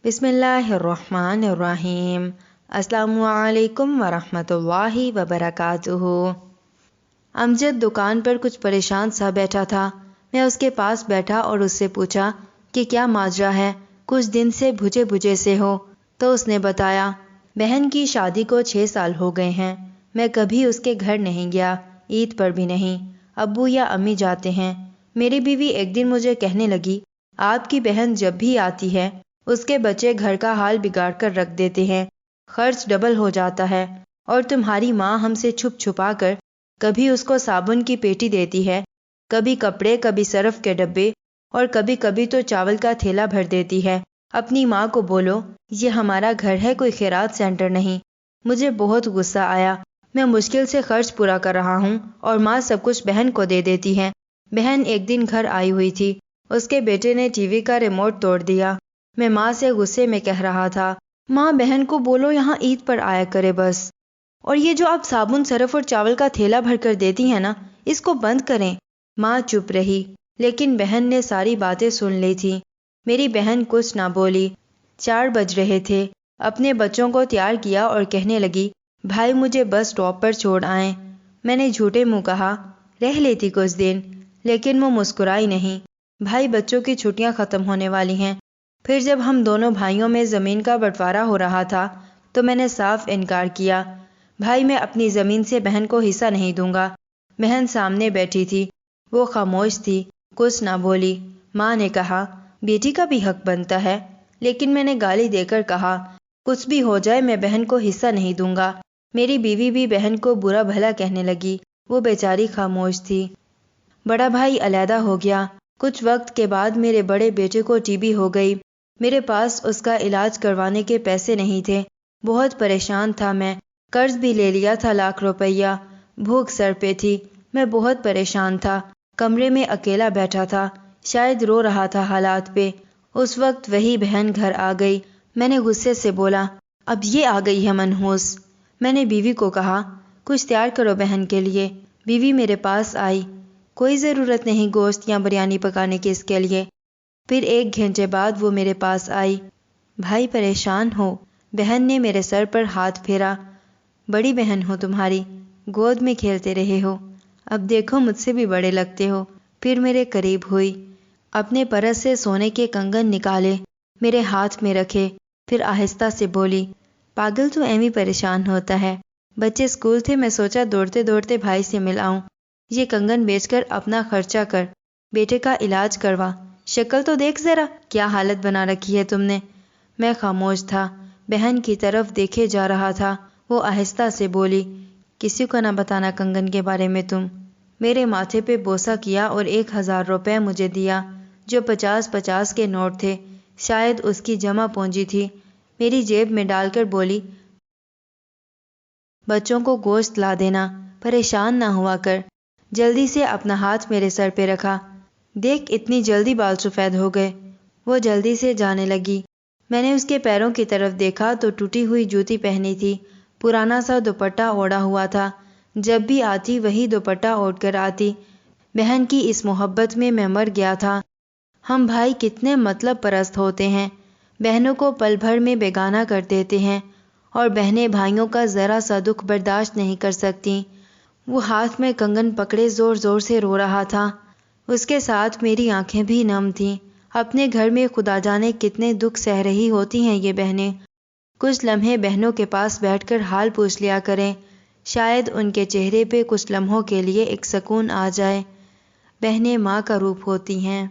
بسم اللہ الرحمن الرحیم۔ السلام علیکم ورحمۃ اللہ وبرکاتہ۔ امجد دکان پر کچھ پریشان سا بیٹھا تھا۔ میں اس کے پاس بیٹھا اور اس سے پوچھا کہ کیا ماجرا ہے، کچھ دن سے بھجے بھجے سے ہو؟ تو اس نے بتایا، بہن کی شادی کو 6 سال ہو گئے ہیں، میں کبھی اس کے گھر نہیں گیا، عید پر بھی نہیں، ابو یا امی جاتے ہیں۔ میری بیوی ایک دن مجھے کہنے لگی، آپ کی بہن جب بھی آتی ہے اس کے بچے گھر کا حال بگاڑ کر رکھ دیتے ہیں، خرچ ڈبل ہو جاتا ہے، اور تمہاری ماں ہم سے چھپ چھپا کر کبھی اس کو صابن کی پیٹی دیتی ہے، کبھی کپڑے، کبھی سرف کے ڈبے، اور کبھی کبھی تو چاول کا تھیلا بھر دیتی ہے۔ اپنی ماں کو بولو یہ ہمارا گھر ہے، کوئی خیرات سینٹر نہیں۔ مجھے بہت غصہ آیا۔ میں مشکل سے خرچ پورا کر رہا ہوں اور ماں سب کچھ بہن کو دے دیتی ہے۔ بہن ایک دن گھر آئی ہوئی تھی، اس کے بیٹے نے ٹی وی کا ریموٹ توڑ دیا۔ میں ماں سے غصے میں کہہ رہا تھا، ماں بہن کو بولو یہاں عید پر آیا کرے بس، اور یہ جو آپ صابن، سرف اور چاول کا تھیلا بھر کر دیتی ہیں نا، اس کو بند کریں۔ ماں چپ رہی، لیکن بہن نے ساری باتیں سن لی تھی۔ میری بہن کچھ نہ بولی۔ 4 بج رہے تھے۔ اپنے بچوں کو تیار کیا اور کہنے لگی، بھائی مجھے بس اسٹاپ پر چھوڑ آئیں۔ میں نے جھوٹے منہ کہا، رہ لیتی کچھ دن، لیکن وہ مسکرائی نہیں۔ بھائی بچوں کی چھٹیاں ختم ہونے والی ہیں۔ پھر جب ہم دونوں بھائیوں میں زمین کا بٹوارا ہو رہا تھا تو میں نے صاف انکار کیا، بھائی میں اپنی زمین سے بہن کو حصہ نہیں دوں گا۔ بہن سامنے بیٹھی تھی، وہ خاموش تھی، کچھ نہ بولی۔ ماں نے کہا، بیٹی کا بھی حق بنتا ہے، لیکن میں نے گالی دے کر کہا، کچھ بھی ہو جائے میں بہن کو حصہ نہیں دوں گا۔ میری بیوی بھی بہن کو برا بھلا کہنے لگی، وہ بیچاری خاموش تھی۔ بڑا بھائی علیحدہ ہو گیا۔ کچھ وقت کے بعد میرے بڑے بیٹے کو ٹی بی ہو گئی۔ میرے پاس اس کا علاج کروانے کے پیسے نہیں تھے، بہت پریشان تھا میں، قرض بھی لے لیا تھا لاکھ روپیہ، بھوک سر پہ تھی، میں بہت پریشان تھا، کمرے میں اکیلا بیٹھا تھا، شاید رو رہا تھا حالات پہ۔ اس وقت وہی بہن گھر آ گئی۔ میں نے غصے سے بولا، اب یہ آ گئی ہے منحوس۔ میں نے بیوی کو کہا، کچھ تیار کرو بہن کے لیے۔ بیوی میرے پاس آئی، کوئی ضرورت نہیں گوشت یا بریانی پکانے کی اس کے لیے۔ پھر 1 گھنٹے بعد وہ میرے پاس آئی، بھائی پریشان ہو؟ بہن نے میرے سر پر ہاتھ پھیرا، بڑی بہن ہو تمہاری، گود میں کھیلتے رہے ہو، اب دیکھو مجھ سے بھی بڑے لگتے ہو۔ پھر میرے قریب ہوئی، اپنے پرس سے سونے کے کنگن نکالے، میرے ہاتھ میں رکھے، پھر آہستہ سے بولی، پاگل تو ایویں پریشان ہوتا ہے، بچے اسکول تھے، میں سوچا دوڑتے دوڑتے بھائی سے مل آؤں، یہ کنگن بیچ کر اپنا خرچہ کر، بیٹے کا علاج کروا، شکل تو دیکھ ذرا کیا حالت بنا رکھی ہے تم نے۔ میں خاموش تھا، بہن کی طرف دیکھے جا رہا تھا۔ وہ آہستہ سے بولی، کسی کو نہ بتانا کنگن کے بارے میں تم۔ میرے ماتھے پہ بوسہ کیا اور 1000 روپے مجھے دیا، جو 50-50 کے نوٹ تھے، شاید اس کی جمع پونجی تھی، میری جیب میں ڈال کر بولی، بچوں کو گوشت لا دینا، پریشان نہ ہوا کر۔ جلدی سے اپنا ہاتھ میرے سر پہ رکھا، دیکھ اتنی جلدی بال سفید ہو گئے۔ وہ جلدی سے جانے لگی۔ میں نے اس کے پیروں کی طرف دیکھا تو ٹوٹی ہوئی جوتی پہنی تھی، پرانا سا دوپٹہ اوڑھا ہوا تھا، جب بھی آتی وہی دوپٹہ اوڑھ کر آتی۔ بہن کی اس محبت میں میں مر گیا تھا۔ ہم بھائی کتنے مطلب پرست ہوتے ہیں، بہنوں کو پل بھر میں بیگانہ کر دیتے ہیں، اور بہنیں بھائیوں کا ذرا سا دکھ برداشت نہیں کر سکتی۔ وہ ہاتھ میں کنگن پکڑے زور زور سے رو رہا تھا، اس کے ساتھ میری آنکھیں بھی نم تھیں۔ اپنے گھر میں خدا جانے کتنے دکھ سہ رہی ہوتی ہیں یہ بہنیں۔ کچھ لمحے بہنوں کے پاس بیٹھ کر حال پوچھ لیا کریں، شاید ان کے چہرے پہ کچھ لمحوں کے لیے ایک سکون آ جائے۔ بہنیں ماں کا روپ ہوتی ہیں۔